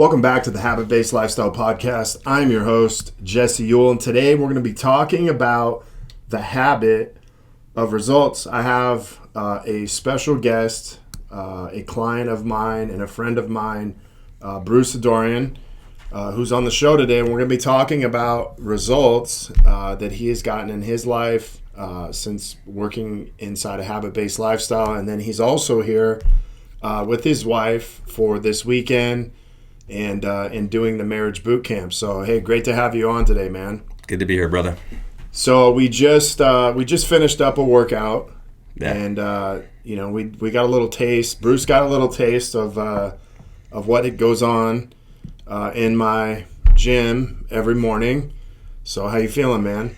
Welcome back to the Habit-Based Lifestyle Podcast. I'm your host, Jesse Ewell, and today we're going to be talking about the habit of results. I have a special guest, a client of mine and a friend of mine, Bruce Adorian, who's on the show today, and we're going to be talking about results that he has gotten in his life since working inside a habit-based lifestyle. And then he's also here with his wife for this weekend and doing the marriage boot camp. So, hey, great to have you on today, man. Good to be here, brother. So we just finished up a workout, Yeah. and we got a little taste. Bruce got a little taste of what it goes on in my gym every morning. So how you feeling, man?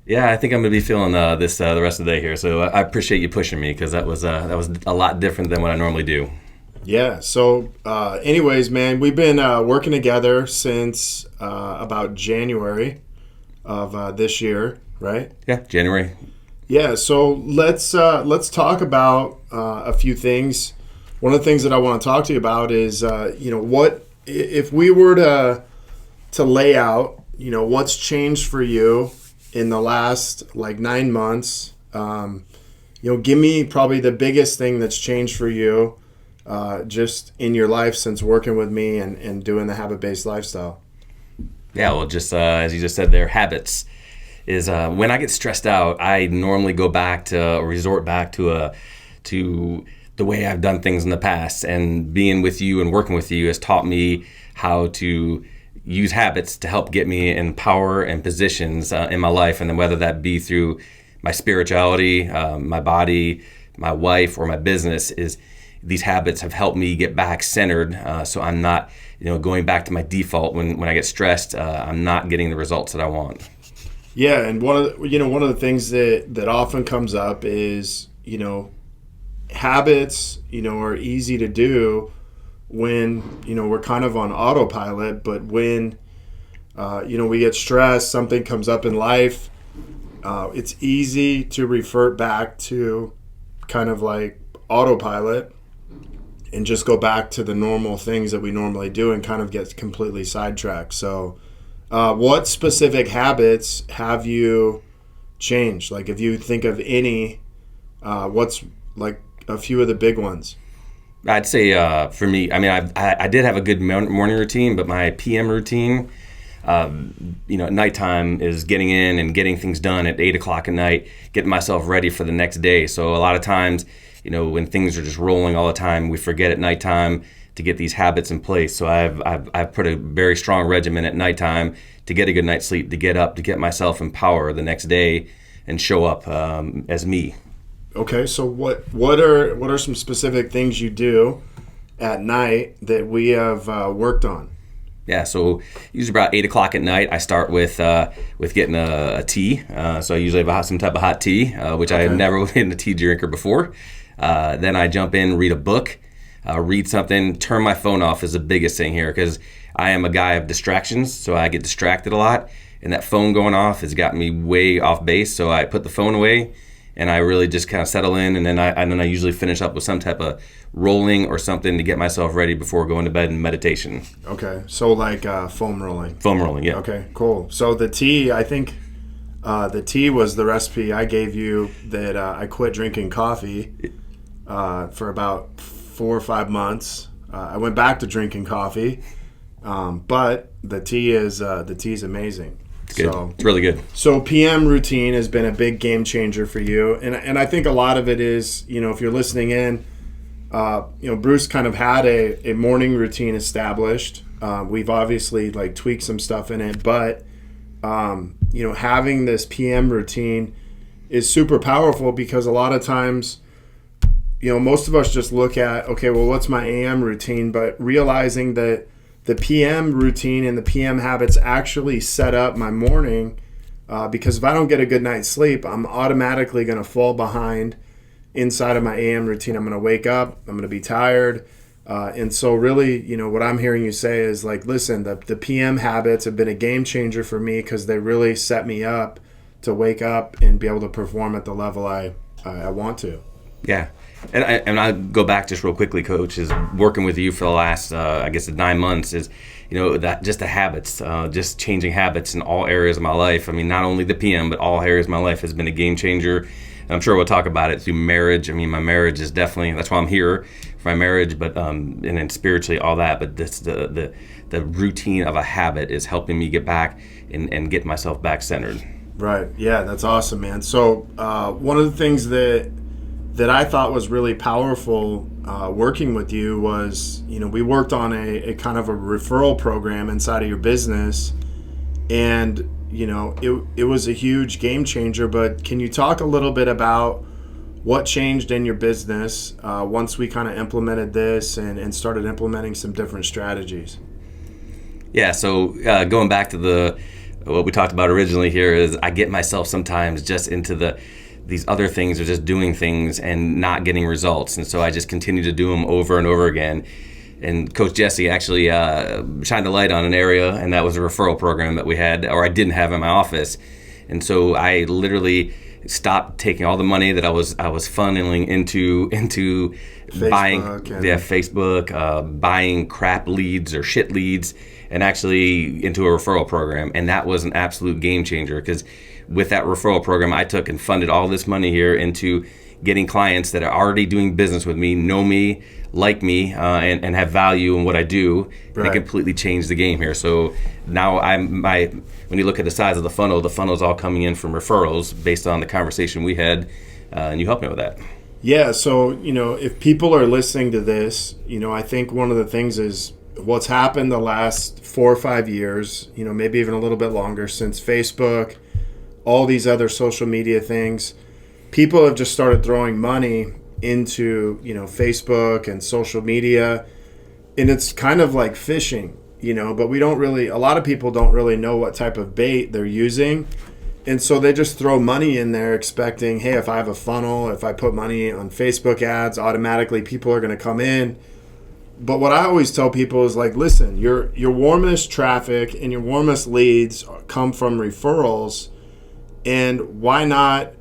Yeah, I think I'm gonna be feeling this the rest of the day here. So I appreciate you pushing me because that was a lot different than what I normally do. Yeah. So, anyways, man, we've been working together since about January of this year, right? Yeah, January. Yeah. So let's talk about a few things. One of the things that I want to talk to you about is, what if we were to lay out, what's changed for you in the last 9 months. Give me probably the biggest thing that's changed for you. Just in your life since working with me and doing the habit-based lifestyle. Yeah, well, just as you just said there, habits is when I get stressed out, I normally go back to or resort back to the way I've done things in the past. And being with you and working with you has taught me how to use habits to help get me in power and positions in my life. And then whether that be through my spirituality, my body, my wife, or my business, is these habits have helped me get back centered, so I'm not, going back to my default when I get stressed. I'm not getting the results that I want. Yeah, and one of the things that often comes up is, habits, are easy to do when, we're kind of on autopilot, but when, we get stressed, something comes up in life, it's easy to revert back to kind of like autopilot and just go back to the normal things that we normally do and kind of get completely sidetracked. So what specific habits have you changed? Like if you think of any, what's like a few of the big ones? I'd say for me, I did have a good morning routine, but my PM routine, at nighttime is getting in and getting things done at 8 o'clock at night, getting myself ready for the next day. So a lot of times, when things are just rolling all the time, we forget at nighttime to get these habits in place. So I've put a very strong regimen at nighttime to get a good night's sleep, to get up, to get myself in power the next day and show up as me. Okay, so what are some specific things you do at night that we have worked on? Yeah, so usually about 8 o'clock at night, I start with getting a tea. So I usually have some type of hot tea, which I had never been a tea drinker before. Then I jump in, read a book, read something, turn my phone off is the biggest thing here because I am a guy of distractions, so I get distracted a lot. And that phone going off has got me way off base, so I put the phone away and I really just kind of settle in, and then I usually finish up with some type of rolling or something to get myself ready before going to bed and meditation. Okay, so like foam rolling. Foam rolling, yeah. Okay, cool. So the tea, I think the tea was the recipe I gave you that I quit drinking coffee for about 4 or 5 months. I went back to drinking coffee, but the tea is amazing. It's good. So, it's really good. So PM routine has been a big game changer for you, and I think a lot of it is, if you're listening in, Bruce kind of had a morning routine established. We've obviously tweaked some stuff in it, but having this PM routine is super powerful because a lot of times, most of us just look at, okay, well, what's my AM routine? But realizing that the PM routine and the PM habits actually set up my morning because if I don't get a good night's sleep, I'm automatically going to fall behind inside of my AM routine. I'm going to wake up, I'm going to be tired. And so really, what I'm hearing you say is listen, the PM habits have been a game changer for me because they really set me up to wake up and be able to perform at the level I want to. Yeah. And I go back just real quickly, Coach, is working with you for the last, I guess, 9 months is, that just the habits, just changing habits in all areas of my life. I mean, not only the PM, but all areas of my life has been a game changer. And I'm sure we'll talk about it through marriage. I mean, my marriage is definitely, that's why I'm here for my marriage, but and then spiritually, all that. But this, the routine of a habit is helping me get back and get myself back centered. Right. Yeah, that's awesome, man. So one of the things that I thought was really powerful working with you was, we worked on a kind of a referral program inside of your business, and it was a huge game changer. But can you talk a little bit about what changed in your business once we kind of implemented this and started implementing some different strategies? Yeah, so going back to what we talked about originally here is I get myself sometimes just into these other things or just doing things and not getting results. And so I just continue to do them over and over again. And Coach Jesse actually shined a light on an area, and that was a referral program that we had, or I didn't have in my office. And so I literally stopped taking all the money that I was funneling into Facebook buying Facebook, buying crap leads or shit leads, and actually into a referral program. And that was an absolute game changer, because with that referral program, I took and funded all this money here into getting clients that are already doing business with me, know me, like me, and have value in what I do. Right. And it completely changed the game here. So now when you look at the size of the funnel's all coming in from referrals based on the conversation we had, and you helped me with that. Yeah, so, if people are listening to this, I think one of the things is what's happened the last 4 or 5 years, maybe even a little bit longer, since Facebook, all these other social media things, people have just started throwing money into, Facebook and social media, and it's kind of like fishing, but a lot of people don't really know what type of bait they're using. And so they just throw money in there expecting, hey, if I have a funnel, if I put money on Facebook ads, automatically people are going to come in. But what I always tell people is like, listen, your warmest traffic and your warmest leads come from referrals. And why not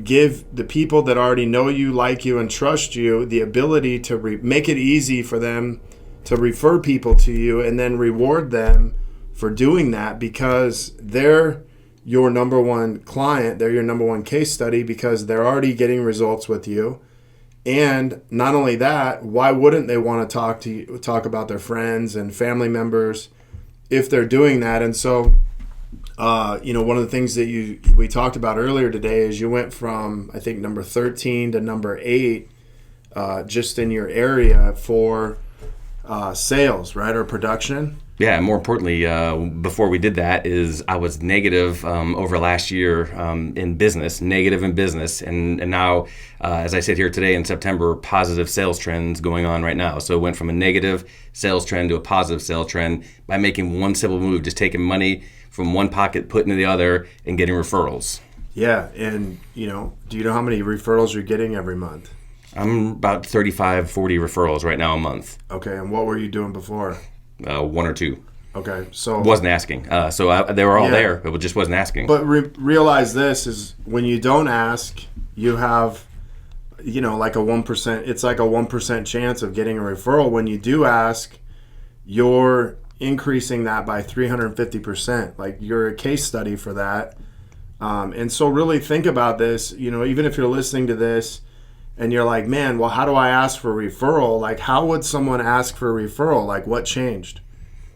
give the people that already know you, like you, and trust you the ability to make it easy for them to refer people to you, and then reward them for doing that, because they're your number one client, they're your number one case study, because they're already getting results with you. And not only that, why wouldn't they want to talk about their friends and family members if they're doing that? And so one of the things that we talked about earlier today is you went from, I think, number 13 to number 8 just in your area for sales, right, or production. Yeah, more importantly, before we did that, is I was negative over last year negative in business, and now, as I sit here today in September, positive sales trends going on right now. So it went from a negative sales trend to a positive sales trend by making one simple move, just taking money from one pocket, putting it in the other, and getting referrals. Yeah, and do you know how many referrals you're getting every month? I'm about 35, 40 referrals right now a month. Okay, and what were you doing before? 1 or 2. Okay, so wasn't asking. They were all there, but just wasn't asking. But realize this is when you don't ask, you have, like a 1%. It's like a 1% chance of getting a referral. When you do ask, you're increasing that by 350%. Like, you're a case study for that. And so really think about this. Even if you're listening to this and you're like, man, well, how do I ask for a referral? Like, how would someone ask for a referral? Like, what changed?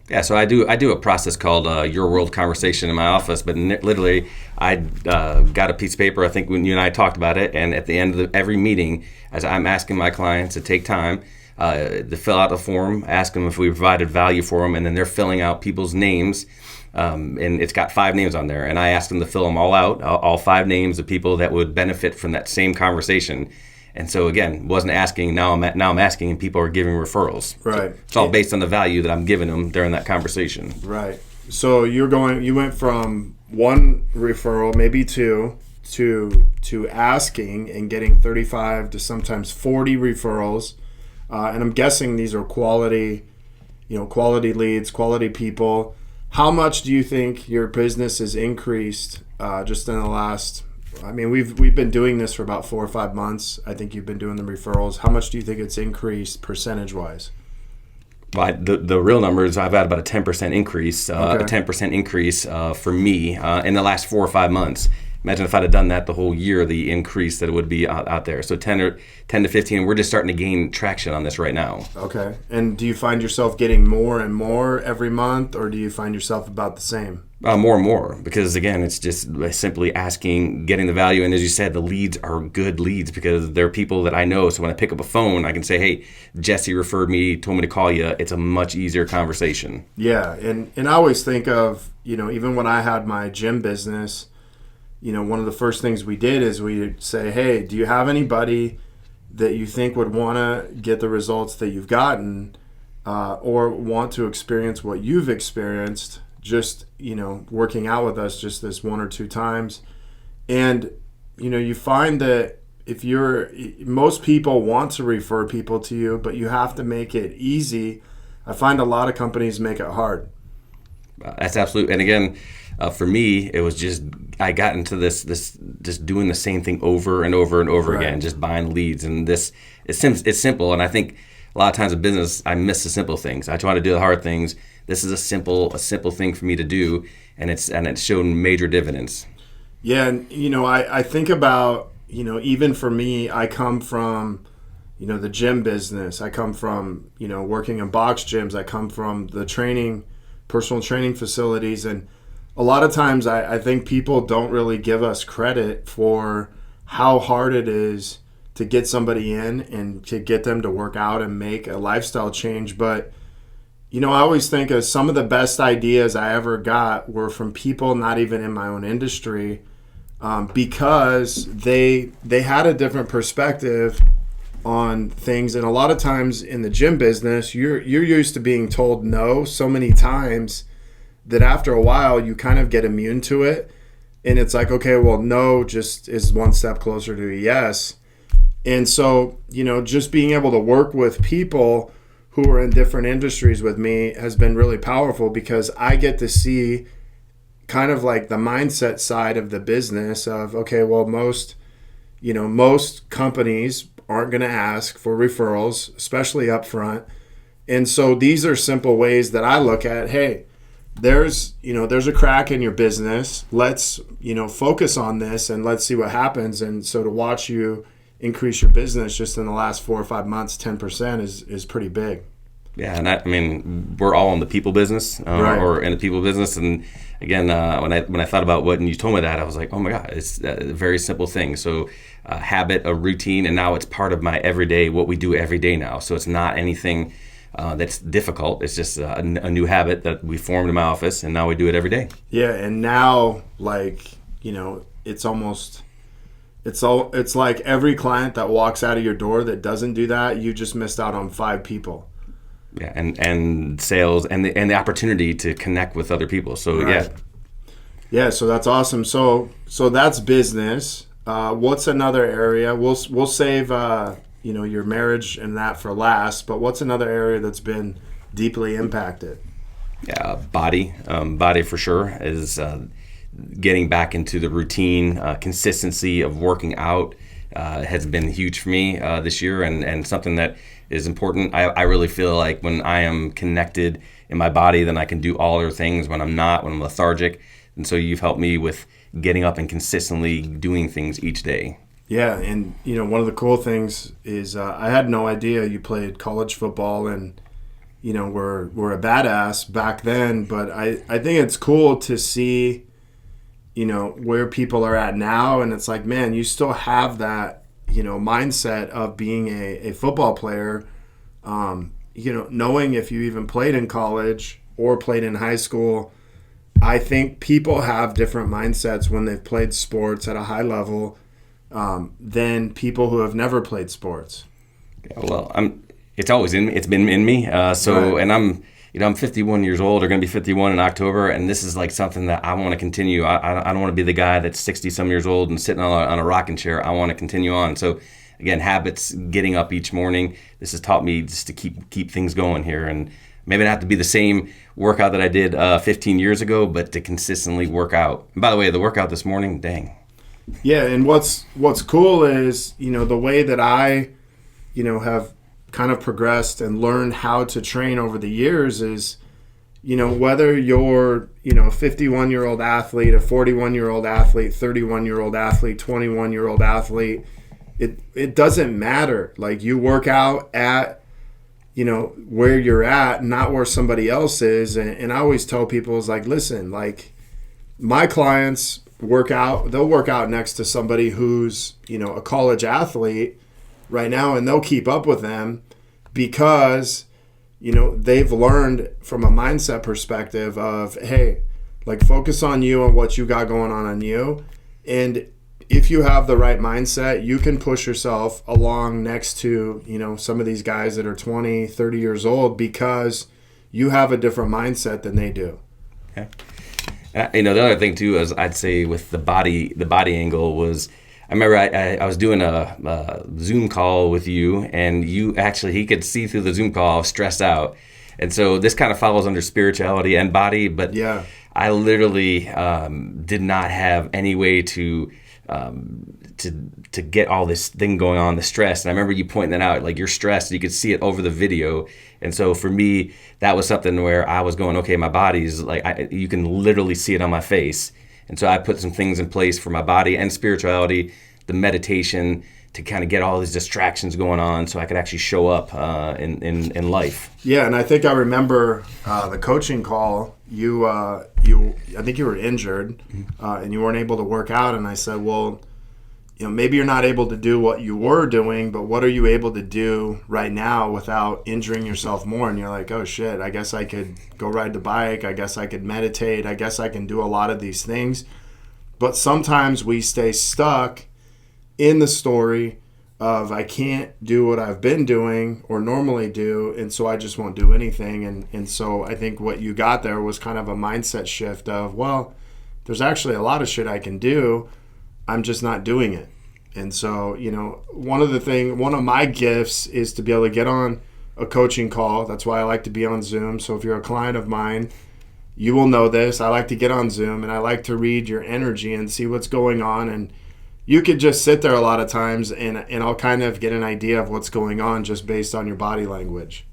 Yeah, so I do a process called Your World Conversation in my office, but literally I got a piece of paper, I think when you and I talked about it, and at the end of every meeting, as I'm asking my clients to take time to fill out a form, ask them if we provided value for them, and then they're filling out people's names, and it's got 5 names on there, and I asked them to fill them all out, all 5 names of people that would benefit from that same conversation. And so again, wasn't asking. Now I'm asking, and people are giving referrals. Right. So it's all based on the value that I'm giving them during that conversation. Right. So you went from 1 referral, maybe 2, to asking and getting 35 to sometimes 40 referrals, and I'm guessing these are quality leads, quality people. How much do you think your business has increased just in the last I mean, we've been doing this for about 4 or 5 months. I think you've been doing the referrals. How much do you think it's increased percentage-wise? Well, the real numbers, I've had about a 10% increase, Okay. a 10% increase for me in the last 4 or 5 months. Imagine if I'd have done that the whole year, the increase that it would be out there. So 10 to 15, we're just starting to gain traction on this right now. Okay. And do you find yourself getting more and more every month, or do you find yourself about the same? More and more, because again, it's just simply asking, getting the value. And as you said, the leads are good leads because they're people that I know. So when I pick up a phone, I can say, hey, Jesse referred me, told me to call you. It's a much easier conversation. Yeah. And I always think of, even when I had my gym business, one of the first things we did is we'd say, hey, do you have anybody that you think would want to get the results that you've gotten or want to experience what you've experienced? Just working out with us just this 1 or 2 times. And you find that most people want to refer people to you, but you have to make it easy. I find a lot of companies make it hard. That's absolute. And again, for me, it was just I got into this just doing the same thing over and over and over again, just buying leads. And it's simple. And I think a lot of times in business, I miss the simple things. I try to do the hard things. This is a simple thing for me to do, and it's shown major dividends. Yeah, and I think about even for me, I come from the gym business. I come from working in box gyms. I come from the personal training facilities, and a lot of times I think people don't really give us credit for how hard it is to get somebody in and to get them to work out and make a lifestyle change. But I always think of some of the best ideas I ever got were from people not even in my own industry, because they had a different perspective on things. And a lot of times in the gym business, you're used to being told no so many times that after a while you kind of get immune to it. And it's like, okay, well, no just is one step closer to a yes. And so, just being able to work with people who are in different industries with me has been really powerful because I get to see kind of like the mindset side of the business of, okay, well, most companies aren't going to ask for referrals, especially up front. And so these are simple ways that I look at, hey, there's a crack in your business. Let's, focus on this and let's see what happens. And so to watch you increase your business just in the last 4 or 5 months, 10% is pretty big. Yeah, and we're all in the people business, or in the people business. And again, when I thought about what, and you told me that, I was like, oh my God, it's a very simple thing. So a habit, a routine, and now it's part of my everyday, what we do every day now. So it's not anything that's difficult. It's just a new habit that we formed in my office, and now we do it every day. Yeah, and now, it's like every client that walks out of your door that doesn't do that, you just missed out on 5 people. Yeah, and sales and the opportunity to connect with other people. So right. Yeah, so that's awesome. So that's business. What's another area? We'll save your marriage and that for last. But what's another area that's been deeply impacted? Yeah, body for sure is getting back into the routine. Consistency of working out has been huge for me this year, and something that is important. I really feel like when I am connected in my body, then I can do all other things. When I'm not, when I'm lethargic. And so you've helped me with getting up and consistently doing things each day. Yeah, and one of the cool things is I had no idea you played college football and were a badass back then. But I think it's cool to see where people are at now, and it's like, man, you still have that mindset of being a football player, knowing if you even played in college or played in high school. I think people have different mindsets when they've played sports at a high level than people who have never played sports. Yeah, well, it's been in me. Right. And I'm 51 years old, or going to be 51 in October, and this is like something that I want to continue. I don't want to be the guy that's 60-some years old and sitting on a rocking chair. I want to continue on. So, again, habits, getting up each morning. This has taught me just to keep things going here, and maybe not have to be the same workout that I did 15 years ago, but to consistently work out. And by the way, the workout this morning, dang. Yeah, and what's cool is, the way that I, have kind of progressed and learned how to train over the years is, whether you're, a 51-year-old athlete, a 41-year-old athlete, 31-year-old athlete, 21-year-old athlete, it doesn't matter. Like, you work out at, where you're at, not where somebody else is. And I always tell people, is like, listen, like, my clients they'll work out next to somebody who's, a college athlete right now, and they'll keep up with them because, they've learned from a mindset perspective of, hey, like, focus on you and what you got going on you. And if you have the right mindset, you can push yourself along next to, some of these guys that are 20, 30 years old because you have a different mindset than they do. Okay. The other thing too is, I'd say with the body angle was, I remember I was doing a Zoom call with you, and he could see through the Zoom call I was stressed out. And so this kind of follows under spirituality and body, but yeah, I literally did not have any way to get all this thing going on, the stress. And I remember you pointing that out, like, you're stressed, you could see it over the video. And so for me, that was something where I was going, okay, my body's like, you can literally see it on my face. And so I put some things in place for my body and spirituality, the meditation, to kind of get all these distractions going on so I could actually show up in life. Yeah, and I think I remember the coaching call. I think you were injured, and you weren't able to work out. And I said, well, maybe you're not able to do what you were doing, but what are you able to do right now without injuring yourself more? And you're like, oh shit, I guess I could go ride the bike. I guess I could meditate. I guess I can do a lot of these things. But sometimes we stay stuck in the story of, I can't do what I've been doing or normally do, and so I just won't do anything. And so I think what you got there was kind of a mindset shift of, well, there's actually a lot of shit I can do, I'm just not doing it. And so, one of my gifts is to be able to get on a coaching call. That's why I like to be on Zoom. So if you're a client of mine, you will know this. I like to get on Zoom, and I like to read your energy and see what's going on. And you could just sit there a lot of times, and I'll kind of get an idea of what's going on just based on your body language.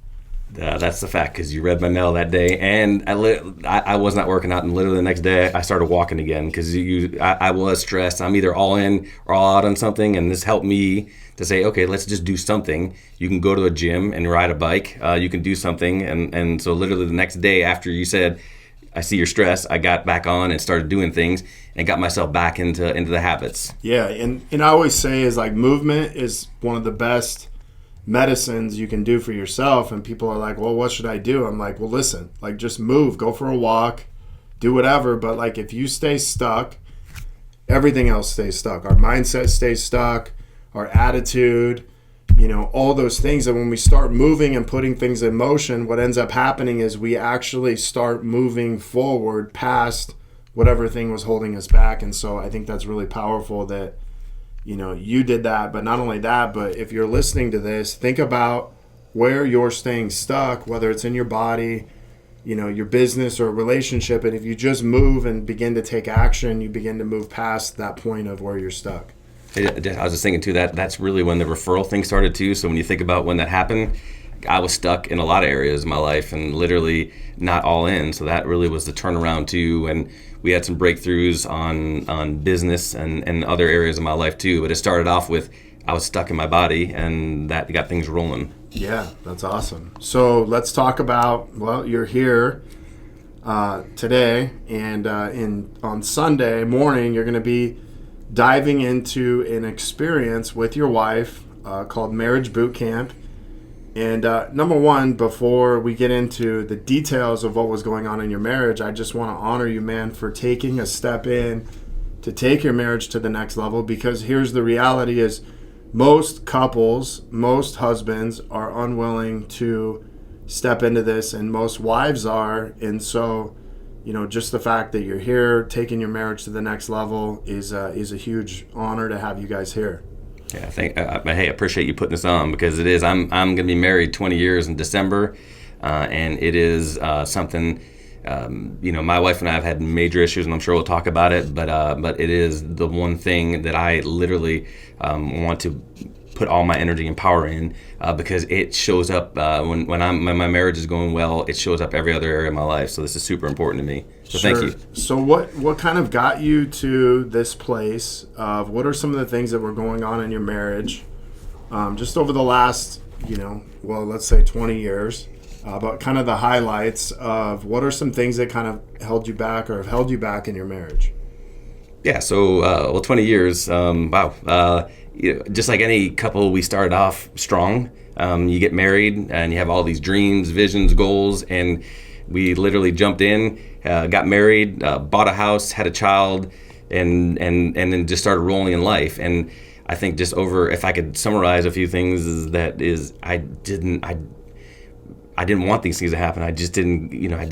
That's the fact, because you read my mail that day, and I was not working out, and literally the next day I started walking again because I was stressed. I'm either all in or all out on something, and this helped me to say, okay, let's just do something. You can go to a gym and ride a bike. You can do something, and so literally the next day after you said, I see your stress, I got back on and started doing things and got myself back into the habits. Yeah, and I always say is, like, movement is one of the best medicines you can do for yourself. And people are like, well, what should I do? I'm like, well, listen, like, just move, go for a walk, do whatever. But like, if you stay stuck, everything else stays stuck. Our mindset stays stuck, our attitude, all those things. And when we start moving and putting things in motion, what ends up happening is we actually start moving forward past whatever thing was holding us back. And so I think that's really powerful that, you did that. But not only that, but if you're listening to this, think about where you're staying stuck, whether it's in your body, your business or relationship. And if you just move and begin to take action, you begin to move past that point of where you're stuck. I was just thinking too, that's really when the referral thing started too. So when you think about when that happened, I was stuck in a lot of areas of my life and literally not all in. So that really was the turnaround too. And we had some breakthroughs on business and other areas of my life too. But it started off with, I was stuck in my body, and that got things rolling. Yeah, that's awesome. So let's talk about, well, you're here today, and on Sunday morning, you're going to be diving into an experience with your wife called Marriage Boot Camp. And number one, before we get into the details of what was going on in your marriage, I just want to honor you, man, for taking a step in to take your marriage to the next level. Because here's the reality is, most couples, most husbands are unwilling to step into this, and most wives are. And so, just the fact that you're here taking your marriage to the next level is a huge honor to have you guys here. Yeah, I appreciate you putting this on, because it is. I'm going to be married 20 years in December, and it is something My wife and I have had major issues, and I'm sure we'll talk about it. But it is the one thing that I literally want to put all my energy and power in, because it shows up when my marriage is going well. It shows up every other area of my life. So this is super important to me. So Sure. Thank you. So what kind of got you to this place of what are some of the things that were going on in your marriage, just over the last, let's say 20 years, but kind of the highlights of what are some things that kind of held you back or have held you back in your marriage? Yeah. So 20 years. Wow. Just like any couple, we started off strong. You get married and you have all these dreams, visions, goals, and we literally jumped in, got married, bought a house, had a child, and then just started rolling in life. And I think if I could summarize a few things, I didn't want these things to happen. I just didn't, I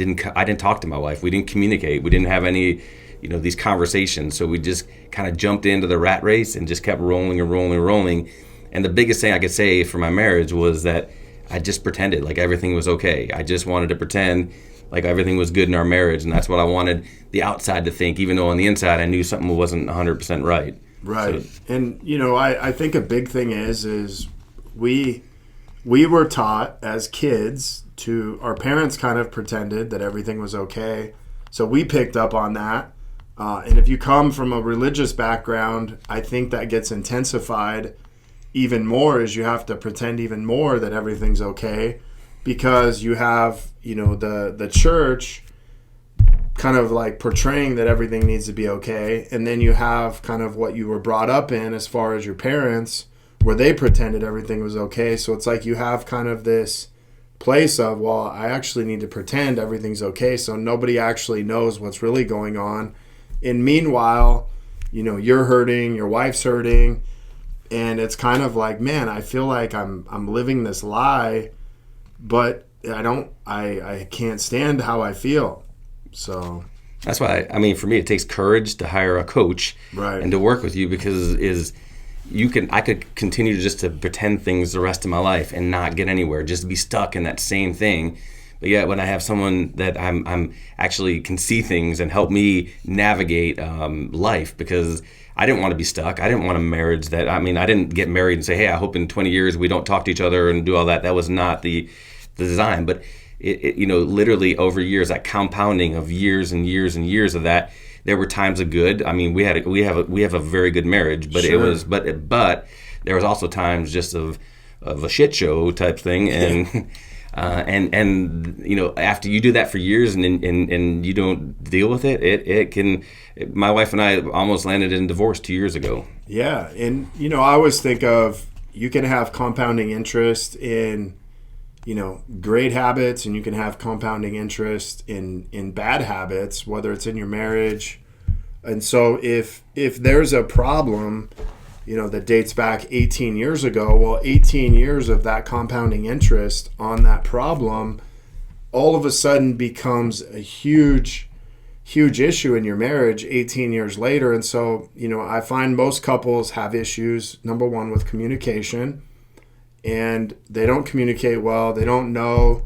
didn't talk to my wife. We didn't communicate. We didn't have any, these conversations. So we just kind of jumped into the rat race and just kept rolling and rolling and rolling. And the biggest thing I could say for my marriage was that I just pretended like everything was okay. I just wanted to pretend like everything was good in our marriage. And that's what I wanted the outside to think, even though on the inside I knew something wasn't 100% right. Right. So, and, I think a big thing is we were taught as kids our parents kind of pretended that everything was okay. So we picked up on that. And if you come from a religious background, I think that gets intensified even more, as you have to pretend even more that everything's okay, because you have, the church kind of like portraying that everything needs to be okay. And then you have kind of what you were brought up in as far as your parents, where they pretended everything was okay. So it's like you have kind of this place of, well, I actually need to pretend everything's okay, so nobody actually knows what's really going on. And meanwhile, you're hurting, your wife's hurting, and it's kind of like, man, I feel like I'm living this lie, but I can't stand how I feel. So that's why, for me, it takes courage to hire a coach, right, and to work with you, because I could continue just to pretend things the rest of my life and not get anywhere, just be stuck in that same thing. But yet, when I have someone that I'm actually can see things and help me navigate life, because I didn't want to be stuck. I didn't want a marriage that, I didn't get married and say, hey, I hope in 20 years we don't talk to each other and do all that. That was not the design. But it literally over years, that compounding of years and years and years of that, there were times of good. We have a very good marriage, but sure. but there was also times just of a shit show type thing, and after you do that for years and you don't deal with it can. My wife and I almost landed in divorce 2 years ago. Yeah, and I always think of, you can have compounding interest in great habits, and you can have compounding interest in bad habits, whether it's in your marriage. And so if there's a problem, that dates back 18 years ago, well, 18 years of that compounding interest on that problem all of a sudden becomes a huge issue in your marriage 18 years later. And so, I find most couples have issues, number one, with communication. And they don't communicate well. They don't know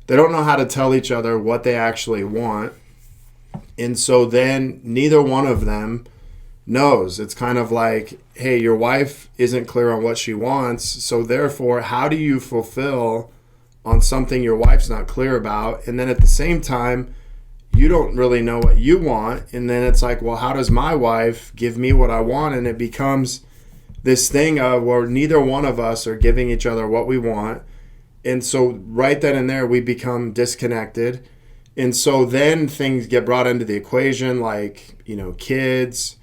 how to tell each other what they actually want. And so then neither one of them knows. It's kind of like, hey, your wife isn't clear on what she wants, so therefore, how do you fulfill on something your wife's not clear about? And then at the same time, you don't really know what you want. And then it's like, well, how does my wife give me what I want? And it becomes this thing of where neither one of us are giving each other what we want. And so right then and there, we become disconnected. And so then things get brought into the equation, like, kids,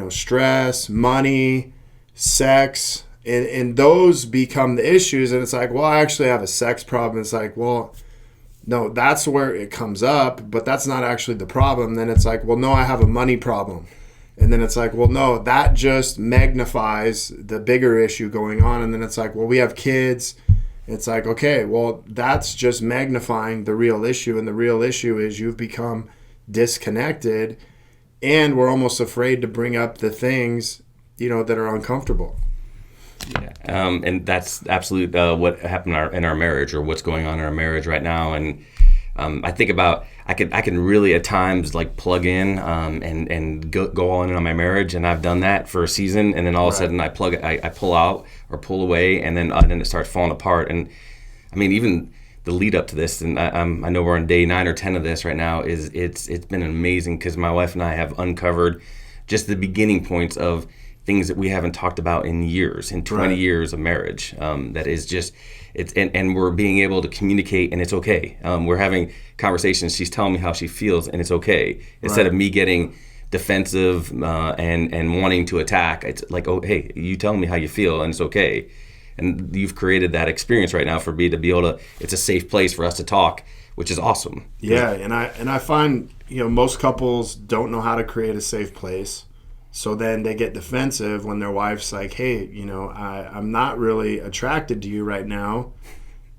stress, money, sex, and those become the issues. And it's like, well, I actually have a sex problem. It's like, well, no, that's where it comes up, but that's not actually the problem. Then it's like, well, no, I have a money problem. And then it's like, well, no, that just magnifies the bigger issue going on. And then it's like, well, we have kids. It's like, okay, well, that's just magnifying the real issue. And the real issue is you've become disconnected, and we're almost afraid to bring up the things, that are uncomfortable. Yeah. And that's absolutely what happened in our marriage, or what's going on in our marriage right now. And I think about I can really at times like plug in and go all in on my marriage, and I've done that for a season, and then all of a sudden I pull out or pull away, and then it starts falling apart. And I mean, even the lead up to this, and I know we're on day 9 or 10 of this right now, it's been amazing because my wife and I have uncovered just the beginning points of things that we haven't talked about in years, in 20 years of marriage. That is just, and we're being able to communicate, and it's okay. We're having conversations. She's telling me how she feels, and it's okay. Instead of me getting defensive and wanting to attack, it's like, oh, hey, you telling me how you feel, and it's okay. And you've created that experience right now for me to be able to, it's a safe place for us to talk, which is awesome. Yeah, and I find, most couples don't know how to create a safe place. So then they get defensive when their wife's like, hey, I'm not really attracted to you right now.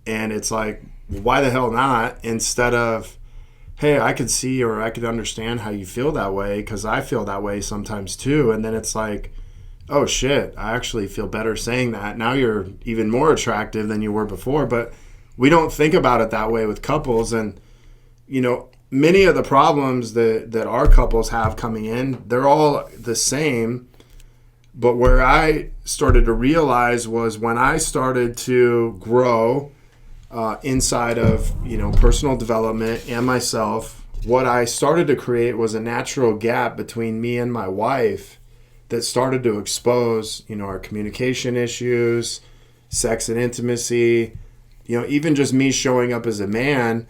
And it's like, well, why the hell not? Instead of, hey, I could see or I could understand how you feel that way because I feel that way sometimes too. And then it's like, oh shit, I actually feel better saying that. Now you're even more attractive than you were before. But we don't think about it that way with couples. And, many of the problems that our couples have coming in, they're all the same. But where I started to realize was when I started to grow inside of, personal development and myself, what I started to create was a natural gap between me and my wife that started to expose, our communication issues, sex and intimacy, even just me showing up as a man.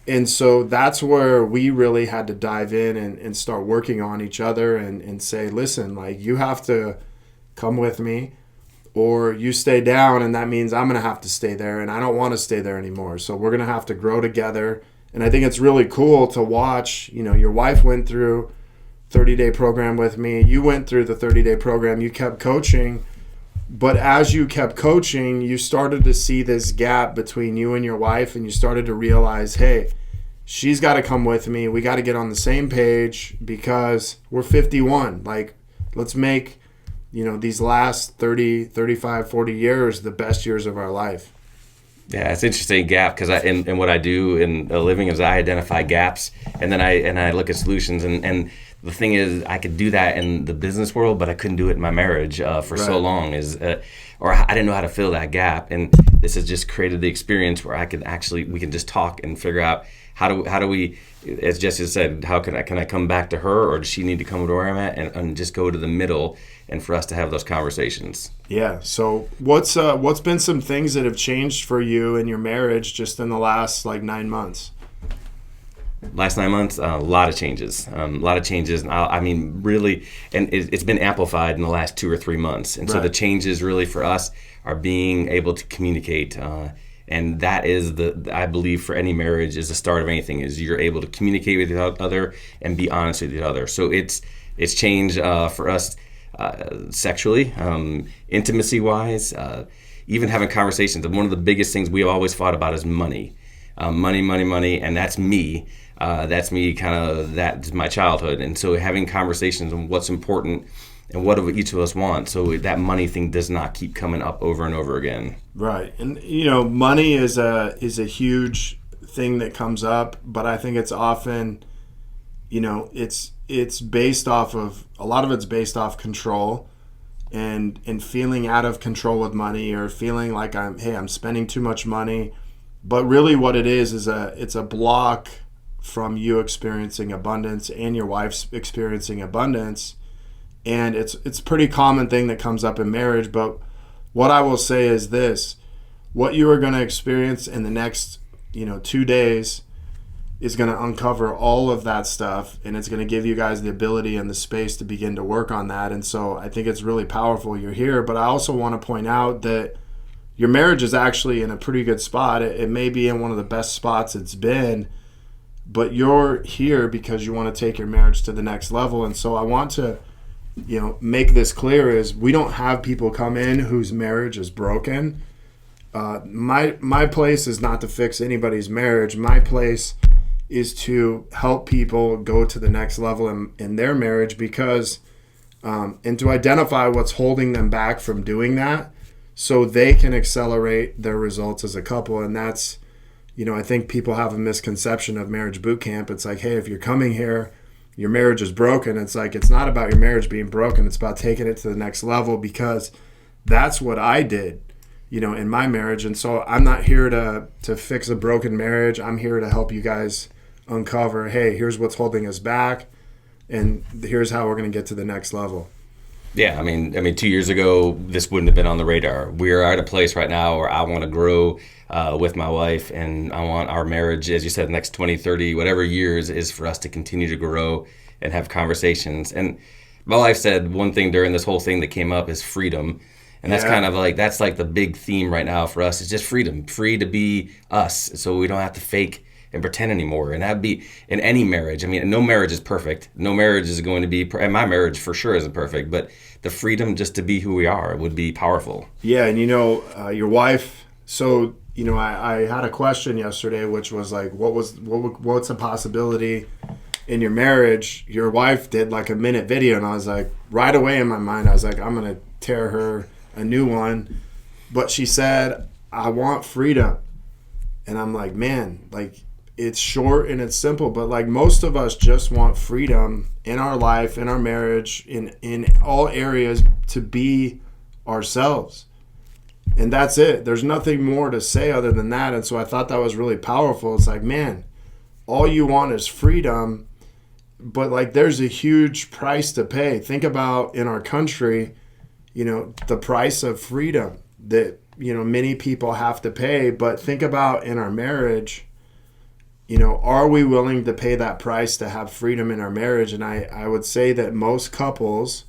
And so that's where we really had to dive in and start working on each other and say, listen, like you have to come with me or you stay down, and that means I'm going to have to stay there, and I don't want to stay there anymore. So we're going to have to grow together. And I think it's really cool to watch, your wife went through 30-day program with me. You went through the 30-day program. You kept coaching. But as you kept coaching, you started to see this gap between you and your wife, and you started to realize, hey, she's got to come with me. We got to get on the same page because we're 51. Like, let's make, these last 30, 35, 40 years the best years of our life. Yeah, it's an interesting gap because and what I do in a living is I identify gaps, and then I look at solutions. And the thing is, I could do that in the business world, but I couldn't do it in my marriage for so long. Or I didn't know how to fill that gap, and this has just created the experience where we can just talk and figure out how do we, as Jesse said, how can I come back to her, or does she need to come to where I'm at, and just go to the middle, and for us to have those conversations. Yeah. So what's been some things that have changed for you in your marriage just in the last 9 months? Last 9 months, a lot of changes. I mean, really, and it's been amplified in the last 2 or 3 months. And so the changes really for us are being able to communicate. And that is I believe for any marriage is the start of anything, is you're able to communicate with each other and be honest with each other. So it's changed for us sexually, intimacy-wise, even having conversations. One of the biggest things we've always fought about is money. Money, and that's me. That's me, that's my childhood. And so having conversations on what's important and what each of us want, so that money thing does not keep coming up over and over again. Right. And, money is a huge thing that comes up, but I think it's often, it's based off of, a lot of it's based off control and feeling out of control with money, or feeling like I'm spending too much money. But really what it is it's a block from you experiencing abundance and your wife's experiencing abundance. And it's a pretty common thing that comes up in marriage. But what I will say is this: what you are going to experience in the next 2 days is going to uncover all of that stuff, and it's going to give you guys the ability and the space to begin to work on that. And so I think it's really powerful you're here. But I also want to point out that your marriage is actually in a pretty good spot. It may be in one of the best spots it's been, but you're here because you want to take your marriage to the next level. And so I want to, make this clear, is we don't have people come in whose marriage is broken. My place is not to fix anybody's marriage. My place is to help people go to the next level in their marriage, because and to identify what's holding them back from doing that, so they can accelerate their results as a couple. And that's, I think people have a misconception of marriage boot camp. It's like, hey, if you're coming here, your marriage is broken. It's like, it's not about your marriage being broken. It's about taking it to the next level, because that's what I did, in my marriage. And so I'm not here to fix a broken marriage. I'm here to help you guys uncover, hey, here's what's holding us back, and here's how we're going to get to the next level. Yeah, I mean, 2 years ago, this wouldn't have been on the radar. We're at a place right now where I want to grow with my wife, and I want our marriage, as you said, the next 20, 30, whatever years is for us to continue to grow and have conversations. And my wife said one thing during this whole thing that came up is freedom. And that's kind of like, that's like the big theme right now for us. It's just freedom, free to be us, so we don't have to fake and pretend anymore. And that'd be in any marriage. I mean, no marriage is perfect. No marriage is going to be, and my marriage for sure isn't perfect, but the freedom just to be who we are would be powerful. Yeah, and your wife, so, I had a question yesterday, which was like, what's a possibility in your marriage? Your wife did like a minute video, and I was like, right away in my mind, I was like, I'm going to tear her a new one. But she said, I want freedom. And I'm like, man, like, it's short and it's simple, but like most of us just want freedom in our life, in our marriage, in all areas, to be ourselves. And that's it. There's nothing more to say other than that. And so I thought that was really powerful. It's like, man, all you want is freedom, but like there's a huge price to pay. Think about in our country, the price of freedom that, many people have to pay. But think about in our marriage, are we willing to pay that price to have freedom in our marriage? And I would say that most couples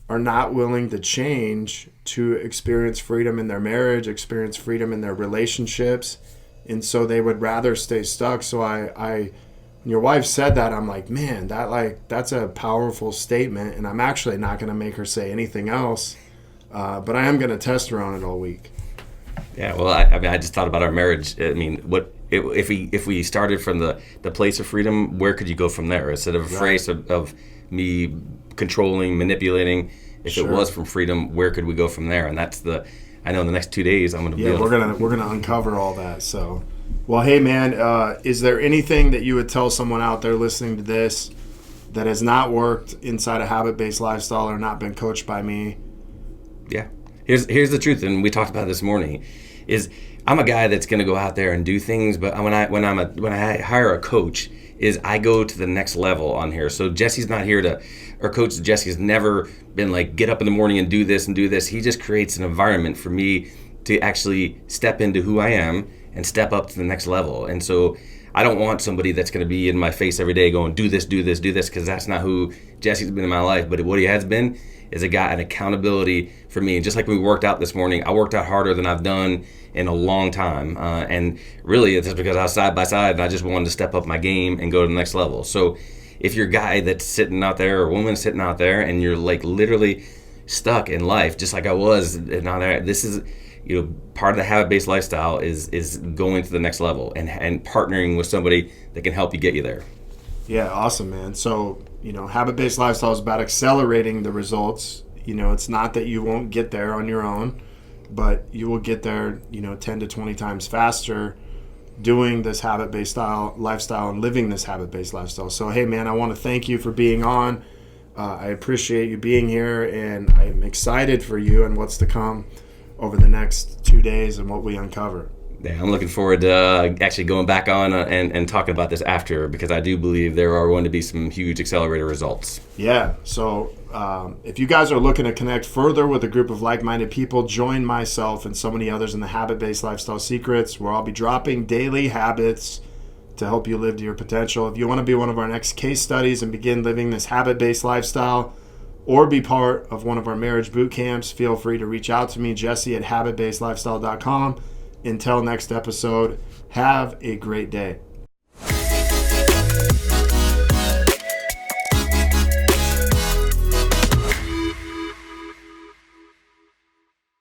are not willing to change to experience freedom in their marriage, experience freedom in their relationships. And so they would rather stay stuck. So when your wife said that, I'm like, man, that's a powerful statement. And I'm actually not going to make her say anything else. But I am going to test her on it all week. Yeah, well, I just thought about our marriage. I mean, if we started from the place of freedom, where could you go from there? Instead of a phrase of me controlling, manipulating, if it was from freedom, where could we go from there? And that's I know in the next 2 days I'm going to be able we're gonna uncover all that. So, well, hey man, is there anything that you would tell someone out there listening to this that has not worked inside a habit-based lifestyle or not been coached by me? Yeah. Here's the truth, and we talked about it this morning, is I'm a guy that's going to go out there and do things, but when I hire a coach, is I go to the next level on here. So Jesse's not here or Coach Jesse's never been like, get up in the morning and do this and do this. He just creates an environment for me to actually step into who I am and step up to the next level. And so I don't want somebody that's going to be in my face every day going, do this, do this, do this, because that's not who Jesse's been in my life. But what he has been is an accountability for me. And just like we worked out this morning, I worked out harder than I've done in a long time. And really, it's just because I was side by side and I just wanted to step up my game and go to the next level. So if you're a guy that's sitting out there or a woman sitting out there and you're like literally stuck in life, just like I was, this is, part of the habit-based lifestyle is going to the next level and partnering with somebody that can help you get you there. Yeah, awesome, man. So, habit-based lifestyle is about accelerating the results. It's not that you won't get there on your own, but you will get there, 10 to 20 times faster doing this habit-based lifestyle and living this habit-based lifestyle. So, hey, man, I want to thank you for being on. I appreciate you being here, and I'm excited for you and what's to come over the next 2 days and what we uncover. Yeah, I'm looking forward to actually going back on and talking about this after, because I do believe there are going to be some huge accelerator results. Yeah, so if you guys are looking to connect further with a group of like-minded people, join myself and so many others in the Habit-Based Lifestyle Secrets, where I'll be dropping daily habits to help you live to your potential. If you want to be one of our next case studies and begin living this habit-based lifestyle, or be part of one of our marriage boot camps, feel free to reach out to me, Jesse at habitbasedlifestyle.com. Until next episode, have a great day.